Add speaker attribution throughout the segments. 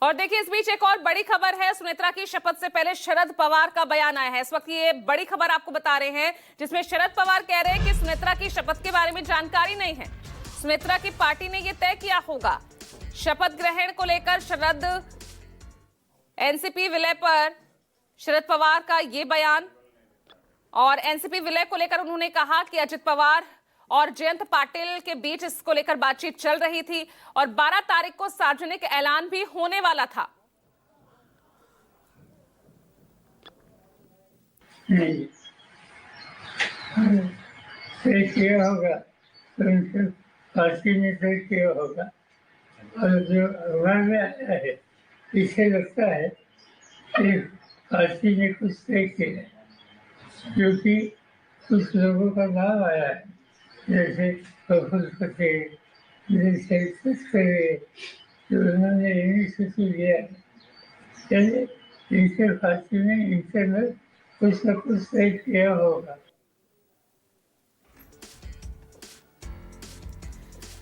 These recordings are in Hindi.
Speaker 1: और देखिए इस बीच एक और बड़ी खबर है। सुनेत्रा की शपथ से पहले शरद पवार का बयान आया है। इस वक्त ये बड़ी खबर आपको बता रहे हैं, जिसमें शरद पवार कह रहे हैं कि सुनेत्रा की शपथ के बारे में जानकारी नहीं है। सुनेत्रा की पार्टी ने यह तय किया होगा। शपथ ग्रहण को लेकर एनसीपी विलय पर शरद पवार का ये बयान, और एनसीपी विलय को लेकर उन्होंने कहा कि अजित पवार और जयंत पाटिल के बीच इसको लेकर बातचीत चल रही थी और 12 तारीख को सार्वजनिक ऐलान भी होने वाला था।
Speaker 2: नहीं तय किया होगा तो उनसे पार्टी ने तय किया होगा। और जो अखबार में आया है, इसे लगता है कि पार्टी ने कुछ तय किया है, क्योंकि कुछ लोगों का नाम आया है, जैसे प्रफुल्ल पटेल, जैसे तस्करे, जो उन्होंने इनिशिएटिव लिया है। चलिए इनसे पार्टी ने इंटरनल कुछ न कुछ तय किया होगा।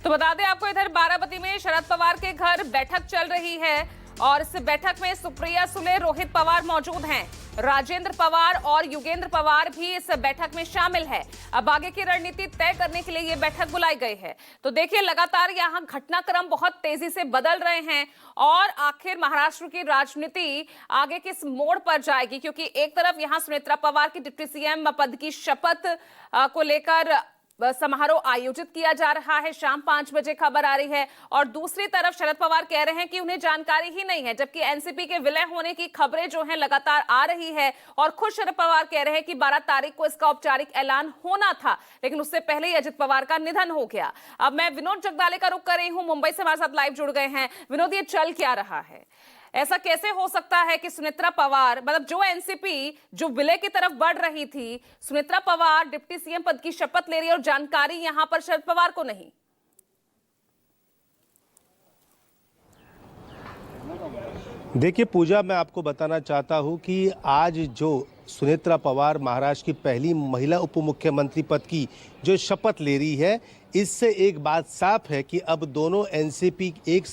Speaker 1: तो बता दें आपको, इधर बारामती में शरद पवार के घर बैठक चल रही है और इस बैठक में सुप्रिया सुले, रोहित पवार मौजूद हैं। राजेंद्र पवार और युगेंद्र पवार भी इस बैठक में शामिल है। अब आगे की रणनीति तय करने के लिए ये बैठक बुलाई गई है। तो देखिए लगातार यहाँ घटनाक्रम बहुत तेजी से बदल रहे हैं और आखिर महाराष्ट्र की राजनीति आगे किस मोड़ पर जाएगी, क्योंकि एक तरफ यहाँ सुनेत्रा पवार की डिप्टी सीएम पद की शपथ को लेकर समारोह आयोजित किया जा रहा है, शाम 5 बजे खबर आ रही है, और दूसरी तरफ शरद पवार कह रहे हैं कि उन्हें जानकारी ही नहीं है, जबकि एनसीपी के विलय होने की खबरें जो हैं लगातार आ रही है। और खुद शरद पवार कह रहे हैं कि 12 तारीख को इसका औपचारिक ऐलान होना था, लेकिन उससे पहले ही अजित पवार का निधन हो गया। अब मैं विनोद जगदाले का रुख कर रही हूं, मुंबई से हमारे साथ लाइव जुड़ गए हैं। विनोद, ये चल क्या रहा है? ऐसा कैसे हो सकता है कि सुनेत्रा पवार, मतलब जो एनसीपी जो विलय की तरफ बढ़ रही थी, सुनेत्रा पवार डिप्टी सीएम पद की शपथ ले रही है और जानकारी यहां पर शरद पवार को नहीं?
Speaker 3: देखिए पूजा, मैं आपको बताना चाहता हूं कि आज जो सुनेत्रा पवार महाराष्ट्र की पहली महिला उप मुख्यमंत्री पद की जो शपथ ले रही है, इससे एक बात साफ है कि अब दोनों एनसीपी एक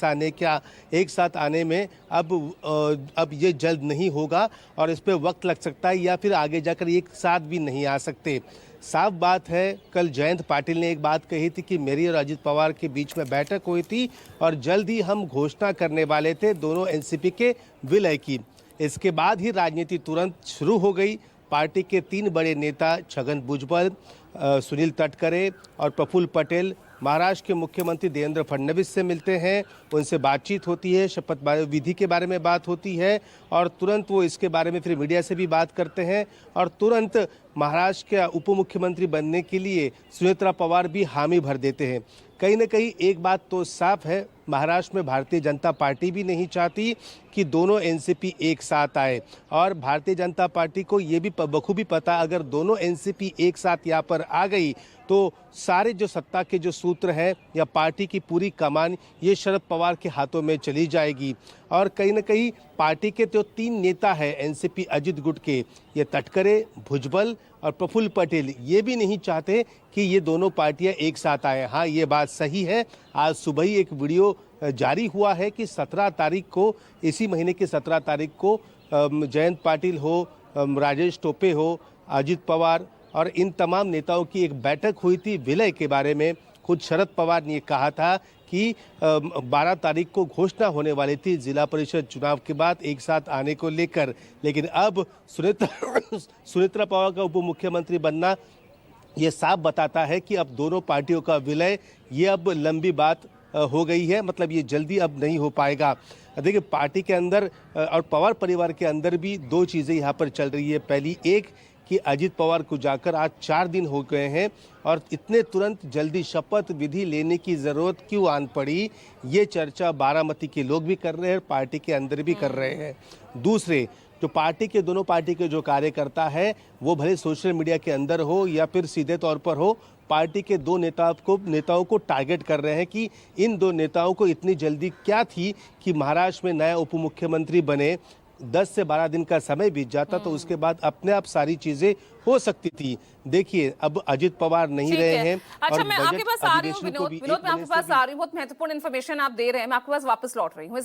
Speaker 3: साथ आने में अब ये जल्द नहीं होगा और इस पे वक्त लग सकता है, या फिर आगे जाकर एक साथ भी नहीं आ सकते। साफ बात है, कल जयंत पाटिल ने एक बात कही थी कि मेरी और अजित पवार के बीच में बैठक हुई थी और जल्द ही हम घोषणा करने वाले थे दोनों एनसीपी के विलय की। इसके बाद ही राजनीति तुरंत शुरू हो गई। पार्टी के 3 बड़े नेता छगन भुजबल, सुनील तटकरे और प्रफुल्ल पटेल महाराष्ट्र के मुख्यमंत्री देवेंद्र फडणवीस से मिलते हैं, उनसे बातचीत होती है, शपथ विधि के बारे में बात होती है और तुरंत वो इसके बारे में फिर मीडिया से भी बात करते हैं और तुरंत महाराष्ट्र के उप मुख्यमंत्री बनने के लिए सुनेत्रा पवार भी हामी भर देते हैं। कहीं ना कहीं एक बात तो साफ है, महाराष्ट्र में भारतीय जनता पार्टी भी नहीं चाहती कि दोनों एनसीपी एक साथ आए, और भारतीय जनता पार्टी को ये भी बखूबी पता, अगर दोनों एनसीपी एक साथ यहाँ पर आ गई तो सारे जो सत्ता के जो सूत्र हैं या पार्टी की पूरी कमान ये शरद पवार के हाथों में चली जाएगी। और कहीं ना कहीं पार्टी के जो 3 नेता हैं एनसीपी अजित गुट के, ये तटकरे, भुजबल और प्रफुल्ल पटेल, ये भी नहीं चाहते कि ये दोनों पार्टियां एक साथ आए। हाँ, ये बात सही है, आज सुबह ही एक वीडियो जारी हुआ है कि 17 तारीख को, इसी महीने की 17 तारीख को जयंत पाटिल हो, राजेश टोपे हो, अजित पवार और इन तमाम नेताओं की एक बैठक हुई थी विलय के बारे में। खुद शरद पवार ने कहा था कि 12 तारीख को घोषणा होने वाली थी जिला परिषद चुनाव के बाद एक साथ आने को लेकर, लेकिन अब सुनेत्रा पवार का उप मुख्यमंत्री बनना ये साफ बताता है कि अब दोनों पार्टियों का विलय ये अब लंबी बात हो गई है, मतलब ये जल्दी अब नहीं हो पाएगा। देखिए पार्टी के अंदर और पवार परिवार के अंदर भी 2 चीज़ें यहाँ पर चल रही है। पहली एक कि अजित पवार को जाकर आज 4 दिन हो गए हैं और इतने तुरंत जल्दी शपथ विधि लेने की ज़रूरत क्यों आन पड़ी, ये चर्चा बारामती के लोग भी कर रहे हैं, पार्टी के अंदर भी कर रहे हैं। दूसरे, जो पार्टी के दोनों पार्टी के जो कार्यकर्ता है वो भले सोशल मीडिया के अंदर हो या फिर सीधे तौर पर हो, पार्टी के 2 नेताओं को टारगेट कर रहे हैं कि इन 2 नेताओं को इतनी जल्दी क्या थी कि महाराष्ट्र में नया उप मुख्यमंत्री बने। 10 से 12 दिन का समय बीत जाता तो उसके बाद अपने आप सारी चीजें हो सकती थी। देखिए अब अजित पवार नहीं रहे हैं।
Speaker 1: अच्छा, मैं आपके पास आ रही हूँ विनोद, मैं आपके पास आ रही हूँ, बहुत महत्वपूर्ण इन्फॉर्मेशन आप दे रहे हैं, मैं आपके पास वापस लौट रही हूँ।